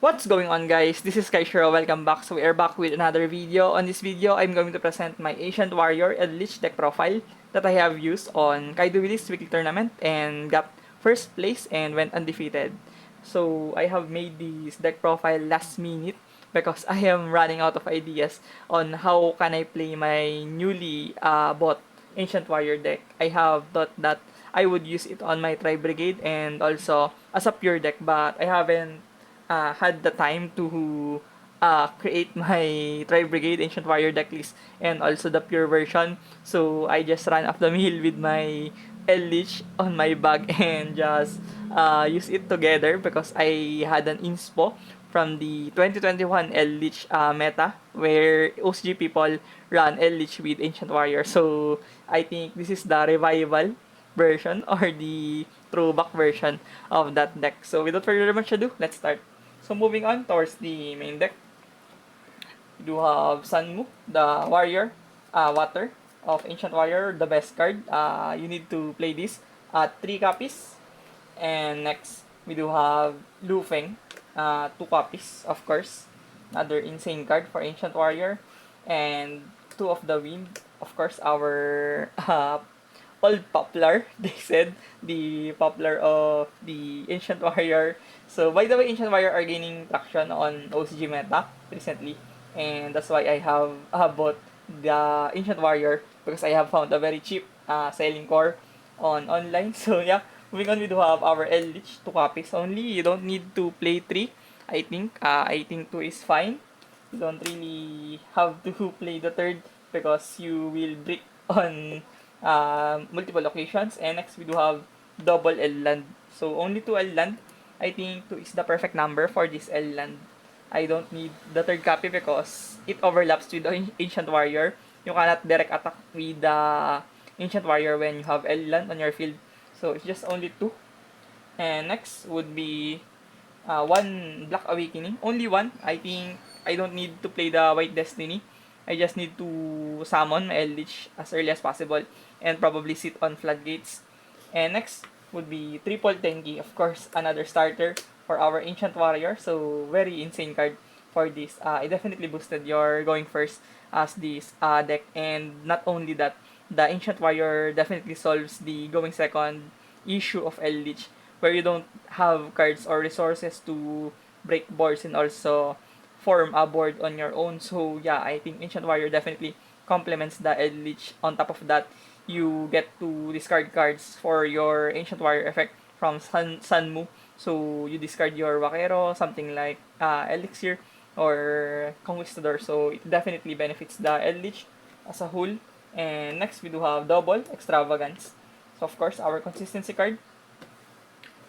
What's going on, guys? This is Kai. Welcome back. So we are back with another video. On this video, I'm going to present my Ancient Warrior Eldlich deck profile that I have used on Kai-Duelists weekly tournament and got first place and went undefeated. So I have made this deck profile last minute because I am running out of ideas on how can I play my newly bought Ancient Warrior deck. I have thought that I would use it on my Tri Brigade and also as a pure deck, but I haven't had the time to create my Tri Brigade Ancient Warrior deck list and also the pure version. So I just ran off the mill with my Eldlich on my bag and just use it together because I had an inspo from the 2021 Eldlich meta where OCG people run Eldlich with Ancient Warrior. So I think this is the revival version or the throwback version of that deck. So without further much ado, let's start. So moving on towards the main deck, we do have Sunmu, the warrior, water of Ancient Warrior, the best card. You need to play this at 3 copies. And next, we do have Lufeng, 2 copies, of course. Another insane card for Ancient Warrior. And 2 of the wind, of course, our old poplar, they said, the poplar of the Ancient Warrior. So, by the way, Ancient Warrior are gaining traction on OCG meta recently. And that's why I have bought the Ancient Warrior because I have found a very cheap selling core on online. So, yeah, moving on, we do have our Eldlich, 2 copies only. You don't need to play 3, I think. I think 2 is fine. You don't really have to play the third because you will break on multiple occasions. And next, we do have double L land. So, only 2 L land. I think 2 is the perfect number for this L land. I don't need the third copy because it overlaps with the Ancient Warrior. You cannot direct attack with the Ancient Warrior when you have L land on your field. So, it's just only 2. And next would be 1 Black Awakening. Only 1. I think I don't need to play the White Destiny. I just need to summon my Eldlich as early as possible and probably sit on Floodgates. And next would be Triple Tenki. Of course, another starter for our Ancient Warrior. So, very insane card for this. I definitely boosted your going first as this deck. And not only that, the Ancient Warrior definitely solves the going second issue of Eldlich where you don't have cards or resources to break boards and also form a board on your own. So yeah, I think Ancient Warrior definitely complements the Eldlich. On top of that, you get to discard cards for your Ancient Warrior effect from Sunmu. So you discard your Wakero, something like Elixir or Conquistador. So it definitely benefits the Eldlich as a whole. And next we do have double Extravagance. So of course our consistency card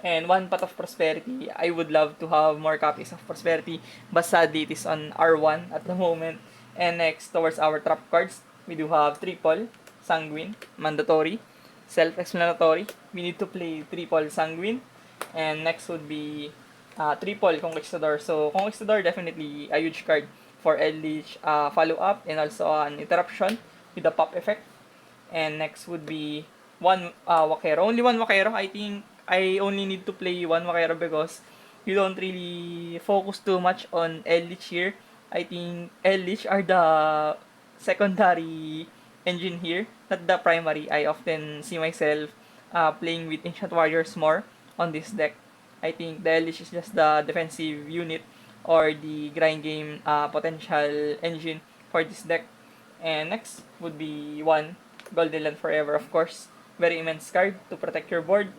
and 1 Pot of Prosperity. I would love to have more copies of Prosperity, but sadly it is on R1 at the moment. And next, towards our trap cards, we do have Triple, Sanguine, Mandatory, Self-Explanatory. We need to play Triple Sanguine. And next would be Triple Conquistador. So, Conquistador definitely a huge card for Eldlich follow-up and also an interruption with the pop effect. And next would be 1 Wakero. Only 1 Wakero. I think I only need to play 1 Wakero because you don't really focus too much on Eldlich here. I think Eldlich are the secondary engine here, not the primary. I often see myself playing with Ancient Warriors more on this deck. I think the Eldlich is just the defensive unit or the grind game potential engine for this deck. And next would be 1 Golden Land Forever, of course. Very immense card to protect your board.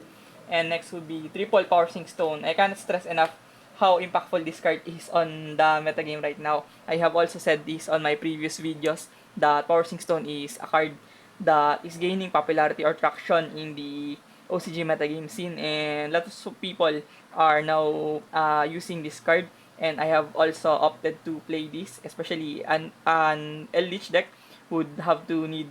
And next would be Triple Power Sync Stone. I cannot stress enough how impactful this card is on the metagame right now. I have also said this on my previous videos that Power Sync Stone is a card that is gaining popularity or traction in the OCG metagame scene, and lots of people are now using this card. And I have also opted to play this, especially an Eldlich deck would have to need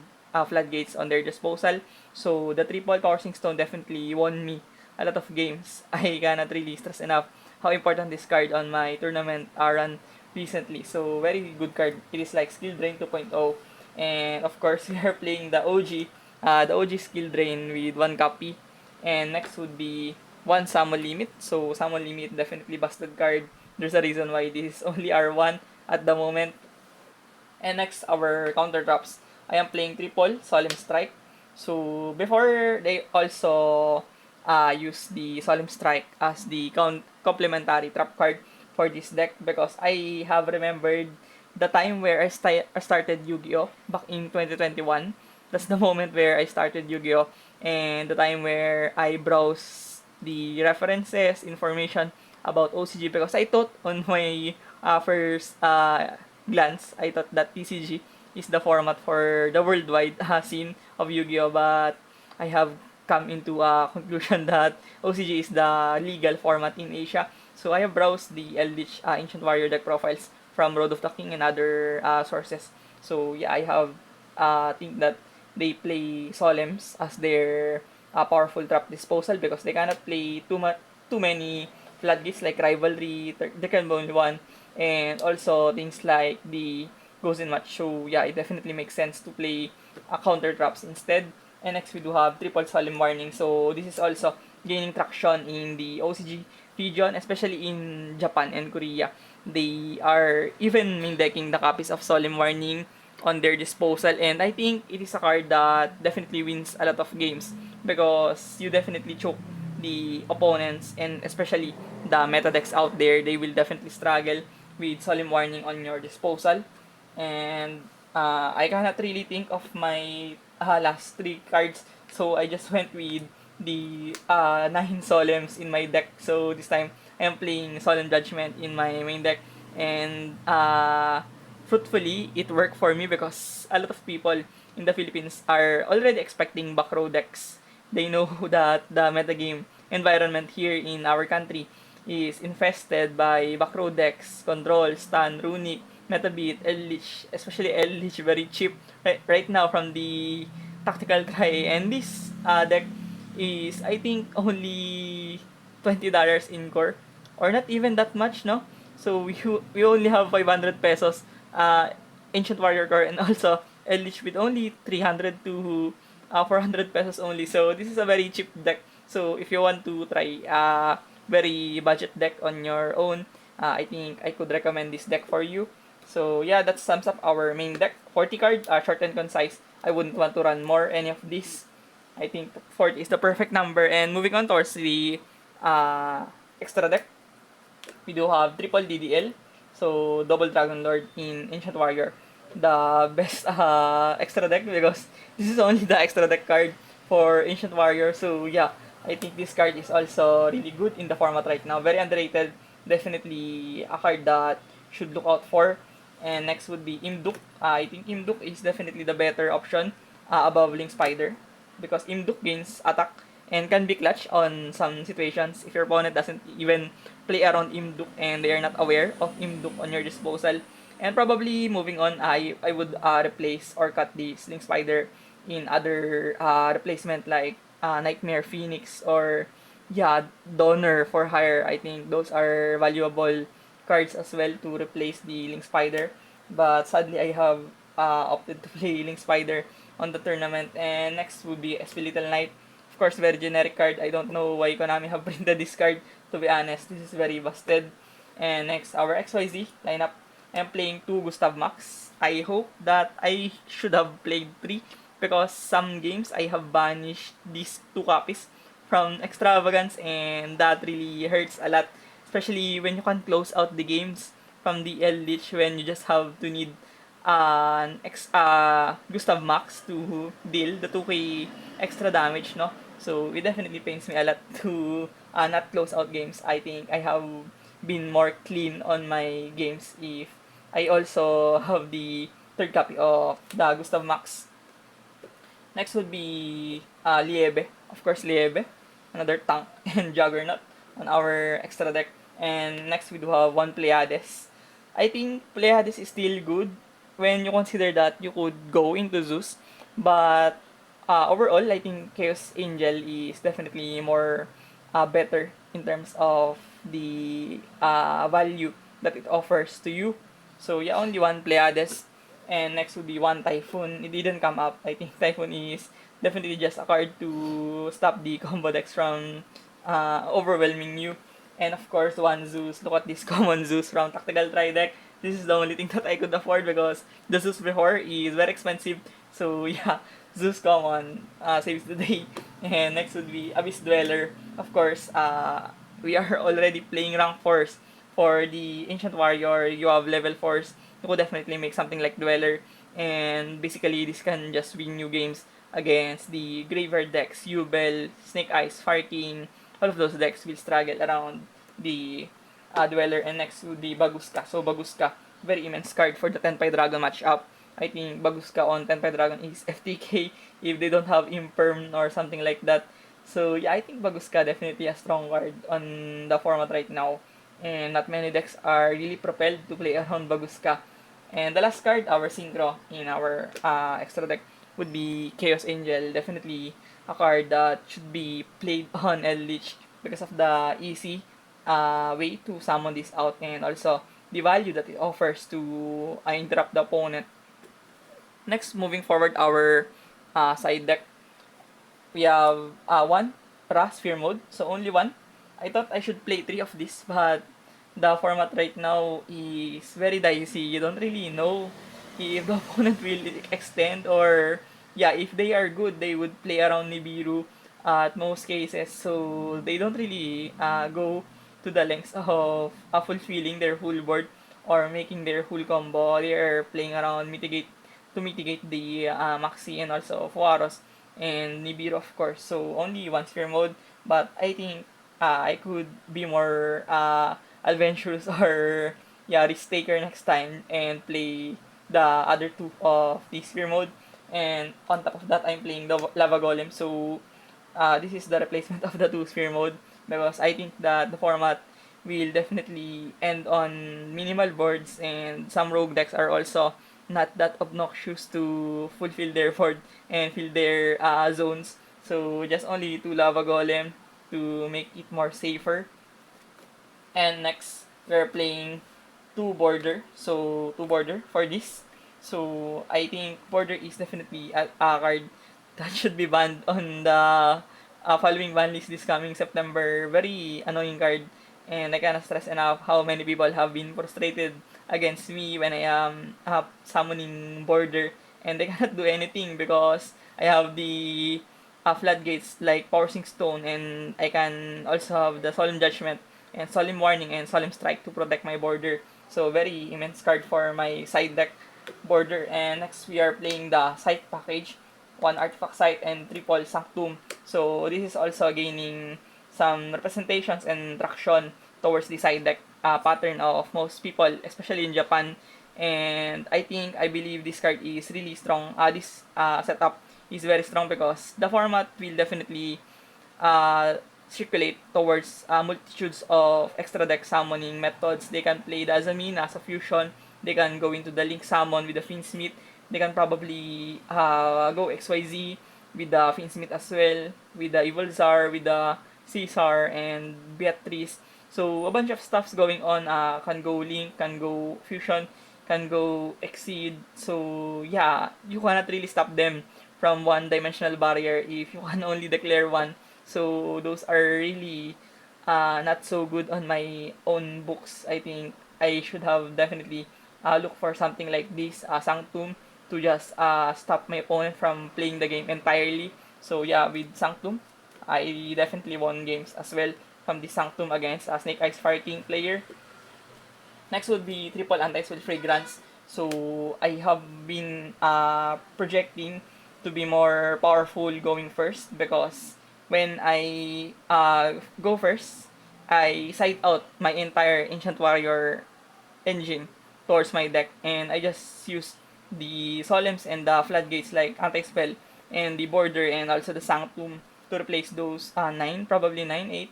floodgates on their disposal. So the triple Power Sync Stone definitely won me a lot of games. I cannot really stress enough how important this card on my tournament run recently. So very good card. It is like Skill Drain 2.0. And of course, we are playing the OG Skill Drain with 1 copy. And next would be 1 Summon Limit. So Summon Limit definitely busted card there's a reason why this is only R1 at the moment. And next, our counter drops. I am playing triple, Solemn Strike. So, before they also use the Solemn Strike as the complementary trap card for this deck because I have remembered the time where I started Yu-Gi-Oh! Back in 2021. That's the moment where I started Yu-Gi-Oh! And the time where I browse the references, information about OCG because I thought on my first glance, I thought that TCG is the format for the worldwide scene of Yu-Gi-Oh! But I have come into a conclusion that OCG is the legal format in Asia. So I have browsed the Eldlich Ancient Warrior deck profiles from Road of the King and other sources. So yeah, I have think that they play Solemns as their powerful trap disposal because they cannot play too many floodgates like Rivalry, they can only one, and also things like the Goes in Match. So yeah, it definitely makes sense to play counter traps instead. And next we do have Triple Solemn Warning. So this is also gaining traction in the OCG region, especially in Japan and Korea. They are even main decking the copies of Solemn Warning on their disposal, and I think it is a card that definitely wins a lot of games because you definitely choke the opponents, and especially the meta decks out there, they will definitely struggle with Solemn Warning on your disposal. And I cannot really think of my last three cards, so I just went with the 9 Solemns in my deck. So this time I am playing Solemn Judgment in my main deck, and fruitfully it worked for me because a lot of people in the Philippines are already expecting back row decks. They know that the metagame environment here in our country is infested by back row decks, control, stun, runic, Metabeat, Eldlich, especially Eldlich, very cheap right now from the tactical try. And this deck is, I think, only $20 in core, or not even that much, no? So we only have 500 pesos Ancient Warrior core, and also Eldlich with only 300 to 400 pesos only. So this is a very cheap deck. So if you want to try very budget deck on your own, I think I could recommend this deck for you. So yeah, that sums up our main deck. 40 card, short and concise. I wouldn't want to run more any of these. I think 40 is the perfect number. And moving on towards the extra deck, we do have triple DDL. So double Dragon Lord in Ancient Warrior. The best extra deck because this is only the extra deck card for Ancient Warrior. So yeah, I think this card is also really good in the format right now. Very underrated. Definitely a card that should look out for. And next would be Imduk. I think Imduk is definitely the better option above Link Spider because Imduk gains attack and can be clutch on some situations if your opponent doesn't even play around Imduk and they are not aware of Imduk on your disposal. And probably moving on, I would replace or cut the Sling Spider in other replacement like Nightmare Phoenix or yeah, Donor for hire. I think those are valuable cards as well to replace the Link Spider. But sadly, I have opted to play Link Spider on the tournament. And next would be SP Little Knight. Of course, very generic card. I don't know why Konami have printed this card. To be honest, this is very busted. And next, our XYZ lineup. I'm playing 2 Gustav Max. I hope that I should have played 3 because some games I have banished these 2 copies from Extravagance, and that really hurts a lot, especially when you can close out the games from the Eldlich when you just have to need Gustav Max to deal the 2k extra damage, no? So it definitely pains me a lot to not close out games. I think I have been more clean on my games if I also have the third copy of the Gustav Max. Next would be Liebe. Of course, Liebe. Another tank and Juggernaut on our extra deck. And next we do have one Pleiades. I think Pleiades is still good when you consider that you could go into Zeus. But overall, I think Chaos Angel is definitely more better in terms of the value that it offers to you. So yeah, only one Pleiades. And next would be one Typhoon. It didn't come up. I think Typhoon is definitely just a card to stop the combo decks from overwhelming you. And of course, one Zeus. Look at this common Zeus from Tactical Tri deck. This is the only thing that I could afford because the Zeus before is very expensive. So yeah, Zeus common saves the day. And next would be Abyss Dweller. Of course, we are already playing rank 4s. For the Ancient Warrior, you have level 4s. You could definitely make something like Dweller. And basically, this can just win you games against the Graveyard decks. Yubel, Snake Eyes, Fire King, all of those decks will struggle around the Dweller, and next would be Baguska. So Baguska, very immense card for the Tenpai Dragon matchup. I think Baguska on Tenpai Dragon is FTK if they don't have Imperm or something like that. So yeah, I think Baguska definitely a strong card on the format right now. And not many decks are really propelled to play around Baguska. And the last card, our synchro in our extra deck, would be Chaos Angel. Definitely a card that should be played on Eldlich because of the easy way to summon this out, and also the value that it offers to interrupt the opponent. Next, moving forward, our side deck, we have one Ra Sphere mode, so only one. I thought I should play three of this, but the format right now is very dicey. You don't really know if the opponent will extend, or yeah, if they are good, they would play around Nibiru at most cases. So they don't really go to the lengths of fulfilling their full board or making their full combo. They are playing around mitigate the Maxi and also Fuaros and Nibiru, of course. So only one sphere mode, but I think I could be more adventurous or yeah, risk taker next time and play the other two of the sphere mode. And on top of that, I'm playing the Lava Golem. So this is the replacement of the two sphere mode because I think that the format will definitely end on minimal boards, and some rogue decks are also not that obnoxious to fulfill their board and fill their zones. So just only two Lava Golem to make it more safer. And next, we're playing two border. So two border for this. So I think border is definitely a card that should be banned on the following ban list this coming September. Very annoying card, and I cannot stress enough how many people have been frustrated against me when I am summoning border, and they cannot do anything because I have the floodgates like Powering Stone, and I can also have the Solemn Judgment and Solemn Warning and Solemn Strike to protect my border. So very immense card for my side deck border. And next we are playing the Site package, one Artifact Site and triple Sanctum. So this is also gaining some representations and traction towards the side deck pattern of most people, especially in Japan. And I believe this card is really strong. This setup is very strong because the format will definitely uh, circulate towards multitudes of extra deck summoning methods. They can play the Azamina as a fusion. They can go into the Link summon with the Finsmith. They can probably go XYZ with the Finsmith as well, with the Evil Czar, with the Caesar, and Beatrice. So a bunch of stuff's going on. Can go Link, can go Fusion, can go Exceed. So yeah, you cannot really stop them from one-dimensional barrier if you can only declare one. So those are really not so good on my own books. I think I should have definitely look for something like this Sanctum to just stop my opponent from playing the game entirely. So yeah, with Sanctum, I definitely won games as well from the Sanctum against a Snake Eyes Fire King player. Next would be triple anti-spell fragrance. So I have been projecting to be more powerful going first because when I go first, I side out my entire Ancient Warrior engine towards my deck, and I just use the Solemns and the Floodgates like anti-spell and the border and also the Sanctum to replace those 9, probably 9, 8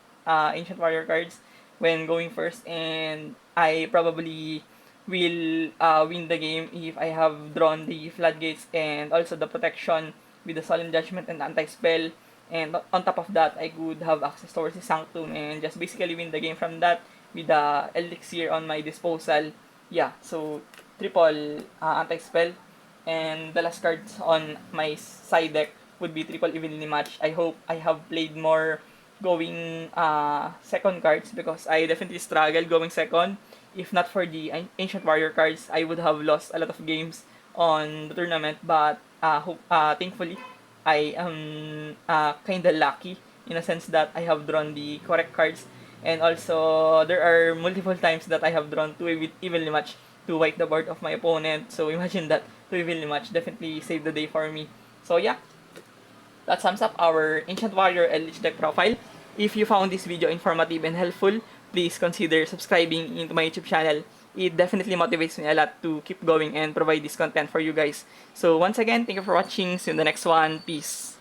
Ancient Warrior cards when going first, and I probably will win the game if I have drawn the Floodgates and also the protection with the Solemn Judgment and Anti-Spell. And on top of that, I could have access towards the Sanctum and just basically win the game from that with the Elixir on my disposal. Yeah, so triple Anti-Spell. And the last cards on my side deck would be triple Evenly Match. I hope I have played more going second cards because I definitely struggled going second. If not for the Ancient Warrior cards, I would have lost a lot of games on the tournament. But thankfully, I am kind of lucky in a sense that I have drawn the correct cards. And also, there are multiple times that I have drawn two evenly match to wipe the board of my opponent. So imagine that, two evenly match definitely saved the day for me. So yeah, that sums up our Ancient Warrior Eldlich deck profile. If you found this video informative and helpful, please consider subscribing into my YouTube channel. It definitely motivates me a lot to keep going and provide this content for you guys. So once again, thank you for watching. See you in the next one. Peace.